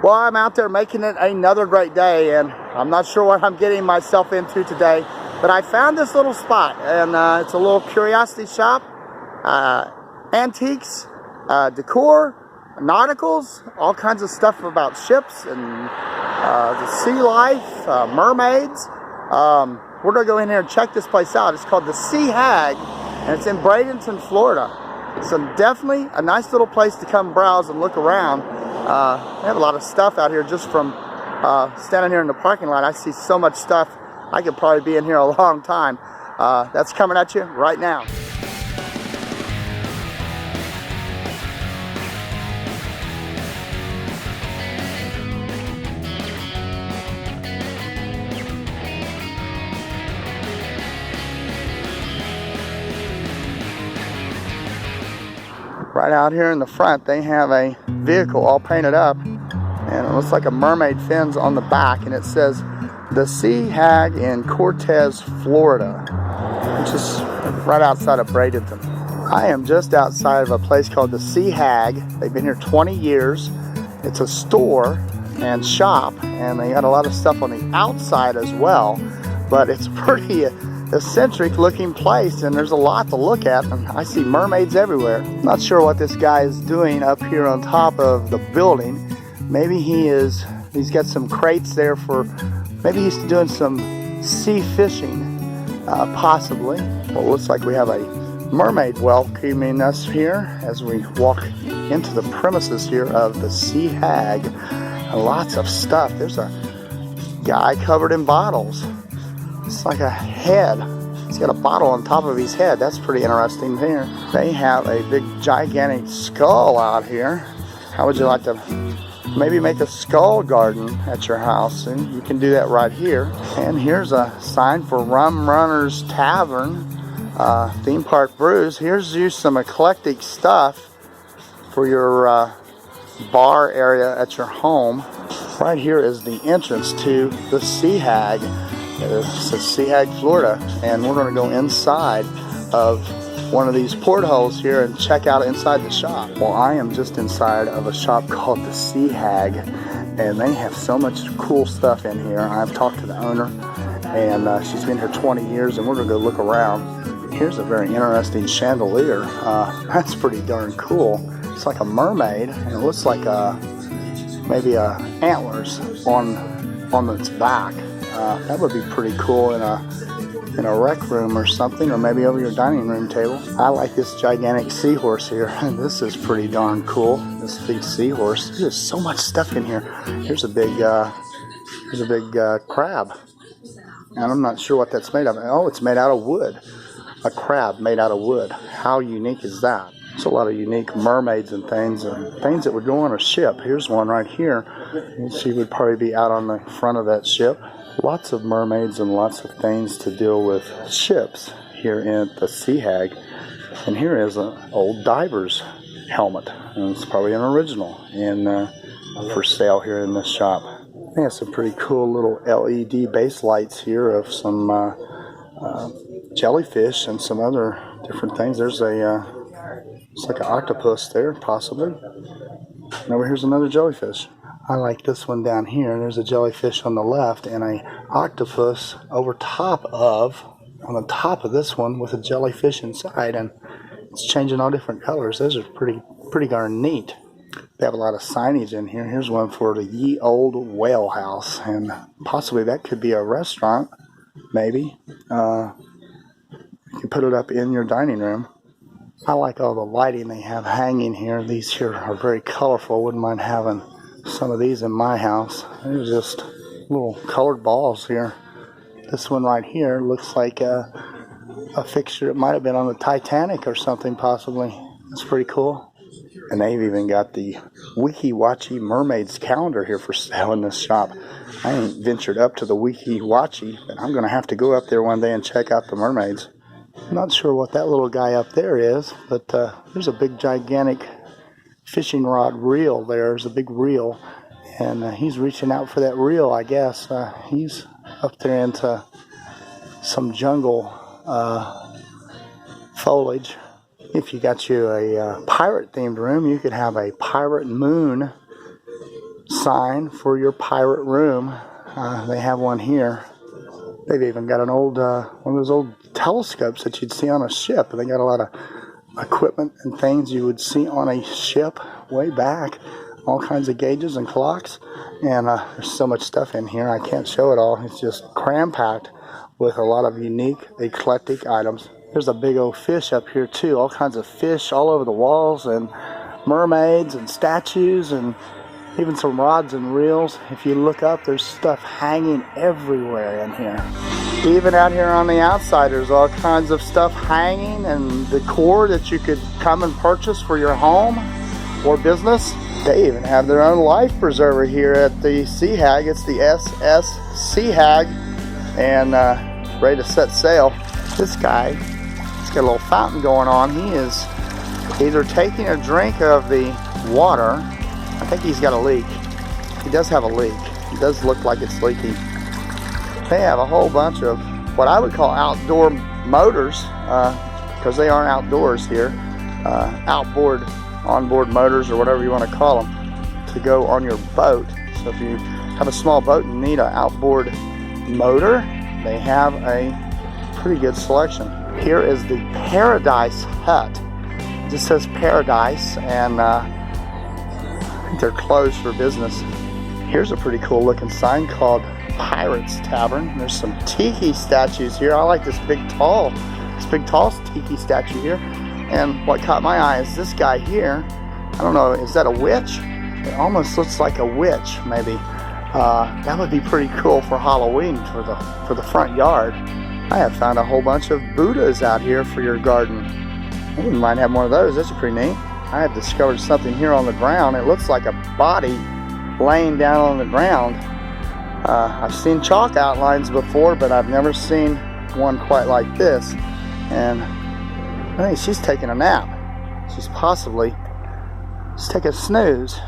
Well, I'm out there making it another great day, and I'm not sure what I'm getting myself into today, but I found this little spot, and it's a little curiosity shop, antiques, decor, nauticals, all kinds of stuff about ships and the sea life, mermaids. We're going to go in here and check this place out. It's called the Sea Hag, and it's in Bradenton, Florida. So definitely a nice little place to come browse and look around. They have a lot of stuff out here just from standing here in the parking lot. I see so much stuff. I could probably be in here a long time. That's coming at you right now. Right out here in the front, they have a vehicle all painted up, and it looks like a mermaid fins on the back, and it says the Sea Hag in Cortez, Florida, which is right outside of Bradenton. I am just outside of a place called the Sea Hag. They've been here 20 years. It's a store and shop, and they got a lot of stuff on the outside as well, but it's pretty eccentric looking place, and there's a lot to look at, and I see mermaids everywhere. Not sure what this guy is doing up here on top of the building. Maybe he's got some crates there for, maybe he's doing some sea fishing, possibly. Well, it looks like we have a mermaid welcoming us here as we walk into the premises here of the Sea Hag. Lots of stuff. There's a guy covered in bottles. It's like a head. He's got a bottle on top of his head. That's pretty interesting here. They have a big gigantic skull out here. How would you like to maybe make a skull garden at your house? And you can do that right here. And here's a sign for Rum Runners Tavern, Theme Park Brews. Here's you some eclectic stuff for your bar area at your home. Right here is the entrance to the Sea Hag. It says Sea Hag, Florida, and we're going to go inside of one of these portholes here and check out inside the shop. Well, I am just inside of a shop called the Sea Hag, and they have so much cool stuff in here. I've talked to the owner, and she's been here 20 years, and we're going to go look around. Here's a very interesting chandelier. That's pretty darn cool. It's like a mermaid, and it looks like maybe antlers on its back. That would be pretty cool in a rec room or something, or maybe over your dining room table. I like this gigantic seahorse here. This is pretty darn cool. This big seahorse. There's so much stuff in here. Here's a big crab, and I'm not sure what that's made of. Oh, it's made out of wood. A crab made out of wood. How unique is that? There's a lot of unique mermaids and things that would go on a ship. Here's one right here. She would probably be out on the front of that ship. Lots of mermaids and lots of things to deal with ships here in the Sea Hag. And here is an old diver's helmet. And it's probably an original and for sale here in this shop. They have some pretty cool little LED base lights here of some jellyfish and some other different things. There's it's like an octopus there, possibly. And over here's another jellyfish. I like this one down here. There's a jellyfish on the left and a octopus on the top of this one with a jellyfish inside, and it's changing all different colors. Those are pretty darn neat. They have a lot of signage in here. Here's one for the Ye Old Whale House, and possibly that could be a restaurant, maybe. You can put it up in your dining room. I like all the lighting they have hanging here. These here are very colorful. Wouldn't mind having some of these in my house. There's just little colored balls here. This one right here looks like a fixture. It might have been on the Titanic or something, possibly. That's pretty cool. And they've even got the Wiki Watchy Mermaids calendar here for sale in this shop. I ain't ventured up to the Wiki Watchy, but I'm going to have to go up there one day and check out the mermaids. I'm not sure what that little guy up there is, but there's a big gigantic fishing rod reel there. There's a big reel, and he's reaching out for that reel, I guess. He's up there into some jungle foliage. If you got you a pirate themed room, you could have a pirate moon sign for your pirate room. They have one here. They've even got an old, one of those old telescopes that you'd see on a ship. They got a lot of equipment and things you would see on a ship way back. All kinds of gauges and clocks. And there's so much stuff in here, I can't show it all. It's just cram-packed with a lot of unique, eclectic items. There's a big old fish up here too. All kinds of fish all over the walls, and mermaids and statues, and even some rods and reels. If you look up, there's stuff hanging everywhere in here. Even out here on the outside, there's all kinds of stuff hanging and decor that you could come and purchase for your home or business. They even have their own life preserver here at the Sea Hag. It's the SS Sea Hag, and ready to set sail. This guy, he's got a little fountain going on. He is either taking a drink of the water. I think he's got a leak. He does have a leak. It does look like it's leaking. They have a whole bunch of what I would call outdoor motors, because they aren't outdoors here. Outboard, onboard motors, or whatever you want to call them, to go on your boat. So if you have a small boat and need an outboard motor, they have a pretty good selection. Here is the Paradise Hut. It just says Paradise, and I think they're closed for business. Here's a pretty cool looking sign called Pirates Tavern. There's some tiki statues here. I like this big tall tiki statue here. And what caught my eye is this guy here. I don't know, is that a witch? It almost looks like a witch, maybe. That would be pretty cool for Halloween, for the front yard. I have found a whole bunch of Buddhas out here for your garden. I wouldn't mind having one of those. That's pretty neat. I have discovered something here on the ground. It looks like a body laying down on the ground. I've seen chalk outlines before, but I've never seen one quite like this. And I think she's taking a nap. She's possibly just taking a snooze.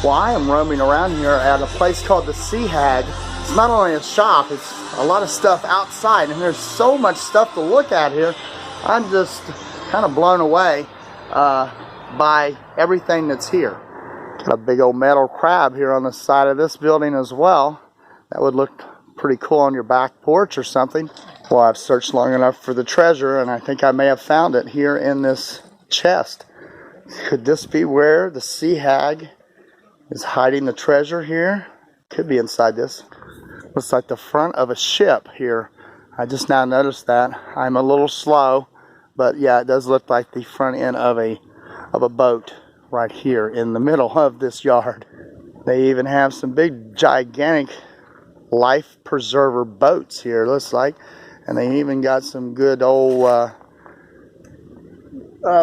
Well, I am roaming around here at a place called the Sea Hag. It's not only a shop, it's a lot of stuff outside, and there's so much stuff to look at here. I'm just kind of blown away by everything that's here. Got a big old metal crab here on the side of this building as well. That would look pretty cool on your back porch or something. Well, I've searched long enough for the treasure, and I think I may have found it here in this chest. Could this be where the Sea Hag is hiding the treasure here? Could be inside this. Looks like the front of a ship here. I just now noticed that. I'm a little slow, but yeah, it does look like the front end of a boat right here in the middle of this yard. They even have some big, gigantic life preserver boats here, looks like. And they even got some good old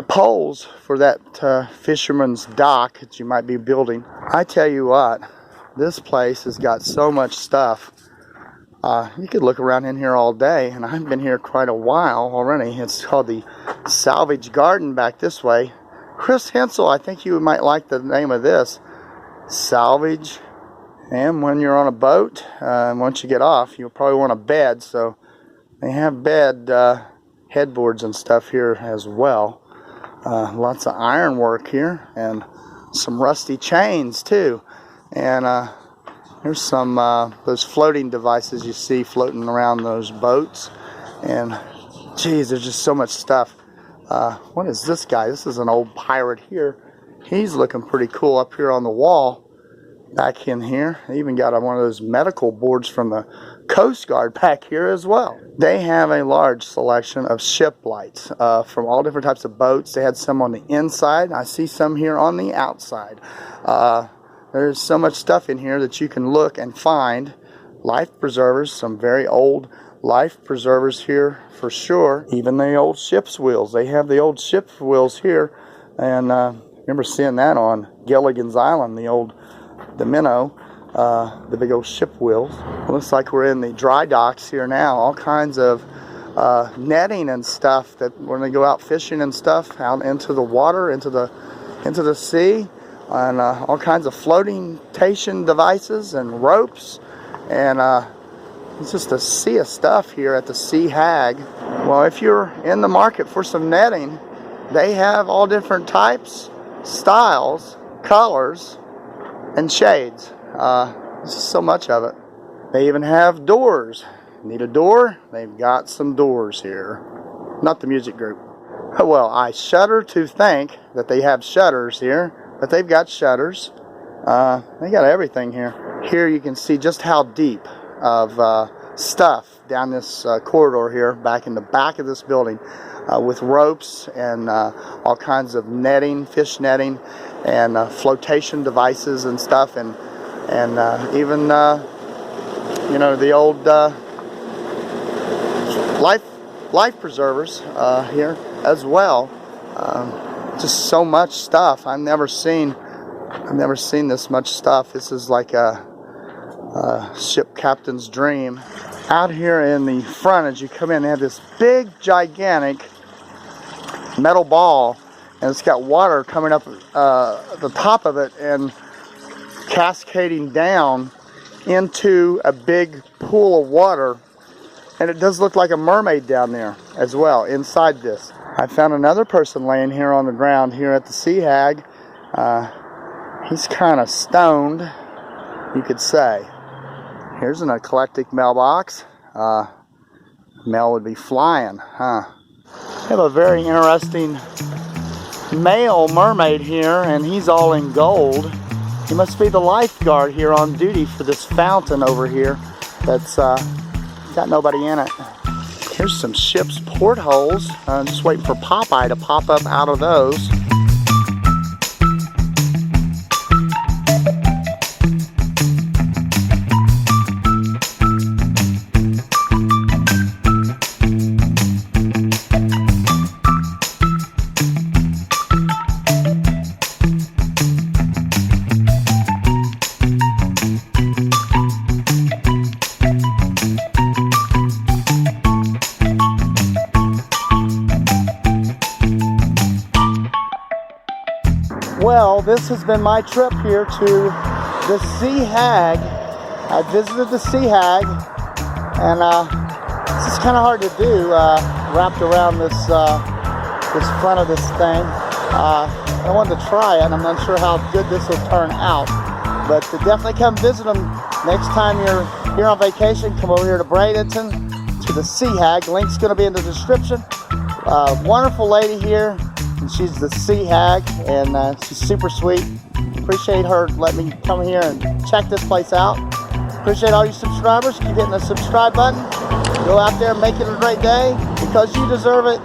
poles for that fisherman's dock that you might be building. I tell you what, this place has got so much stuff. You could look around in here all day, and I've been here quite a while already. It's called the Salvage Garden back this way. Chris Hensel, I think you might like the name of this. Salvage. And when you're on a boat, and once you get off, you'll probably want a bed, so they have bed headboards and stuff here as well. Lots of ironwork here, and some rusty chains too. And there's some those floating devices you see floating around those boats. And geez, there's just so much stuff. What is this guy? This is an old pirate here. He's looking pretty cool up here on the wall. Back in here, they even got one of those medical boards from the Coast Guard back here as well. They have a large selection of ship lights from all different types of boats. They had some on the inside. I see some here on the outside. There's so much stuff in here that you can look and find. Life preservers, some very old life preservers here for sure. Even the old ship's wheels. They have the old ship's wheels here. And I remember seeing that on Gilligan's Island, the minnow, the big old ship wheels. It looks like we're in the dry docks here now. All kinds of netting and stuff that when they go out fishing and stuff out into the water, into the sea, and all kinds of flotation devices and ropes, and it's just a sea of stuff here at the Sea Hag. Well, if you're in the market for some netting, they have all different types, styles, colors, and shades. There's just so much of it. They even have doors. Need a door? They've got some doors here. Not the music group. Well, I shudder to think that they have shutters here, but they've got shutters. They got everything here. Here you can see just how deep of stuff down this corridor here, back in the back of this building, with ropes and all kinds of netting, fish netting, and flotation devices and stuff, and even you know, the old life preservers here as well. Just so much stuff. I've never seen this much stuff. This is like a ship captain's dream. Out here in the front, as you come in, they have this big, gigantic metal ball, and it's got water coming up the top of it and cascading down into a big pool of water. And it does look like a mermaid down there as well, inside this. I found another person laying here on the ground here at the Sea Hag. He's kind of stoned, you could say. Here's an eclectic mailbox. Mail would be flying, huh? I have a very interesting male mermaid here, and he's all in gold. He must be the lifeguard here on duty for this fountain over here that's got nobody in it. Here's some ship's portholes. I'm just waiting for Popeye to pop up out of those. Well, this has been my trip here to the Sea Hag. I visited the Sea Hag, and this is kind of hard to do, wrapped around this this front of this thing. I wanted to try it, and I'm not sure how good this will turn out. But definitely come visit them next time you're here on vacation. Come over here to Bradenton, to the Sea Hag. Link's going to be in the description. Wonderful lady here. And she's the Sea Hag, and she's super sweet. Appreciate her letting me come here and check this place out. Appreciate all you subscribers. Keep hitting the subscribe button. Go out there and make it a great day, because you deserve it.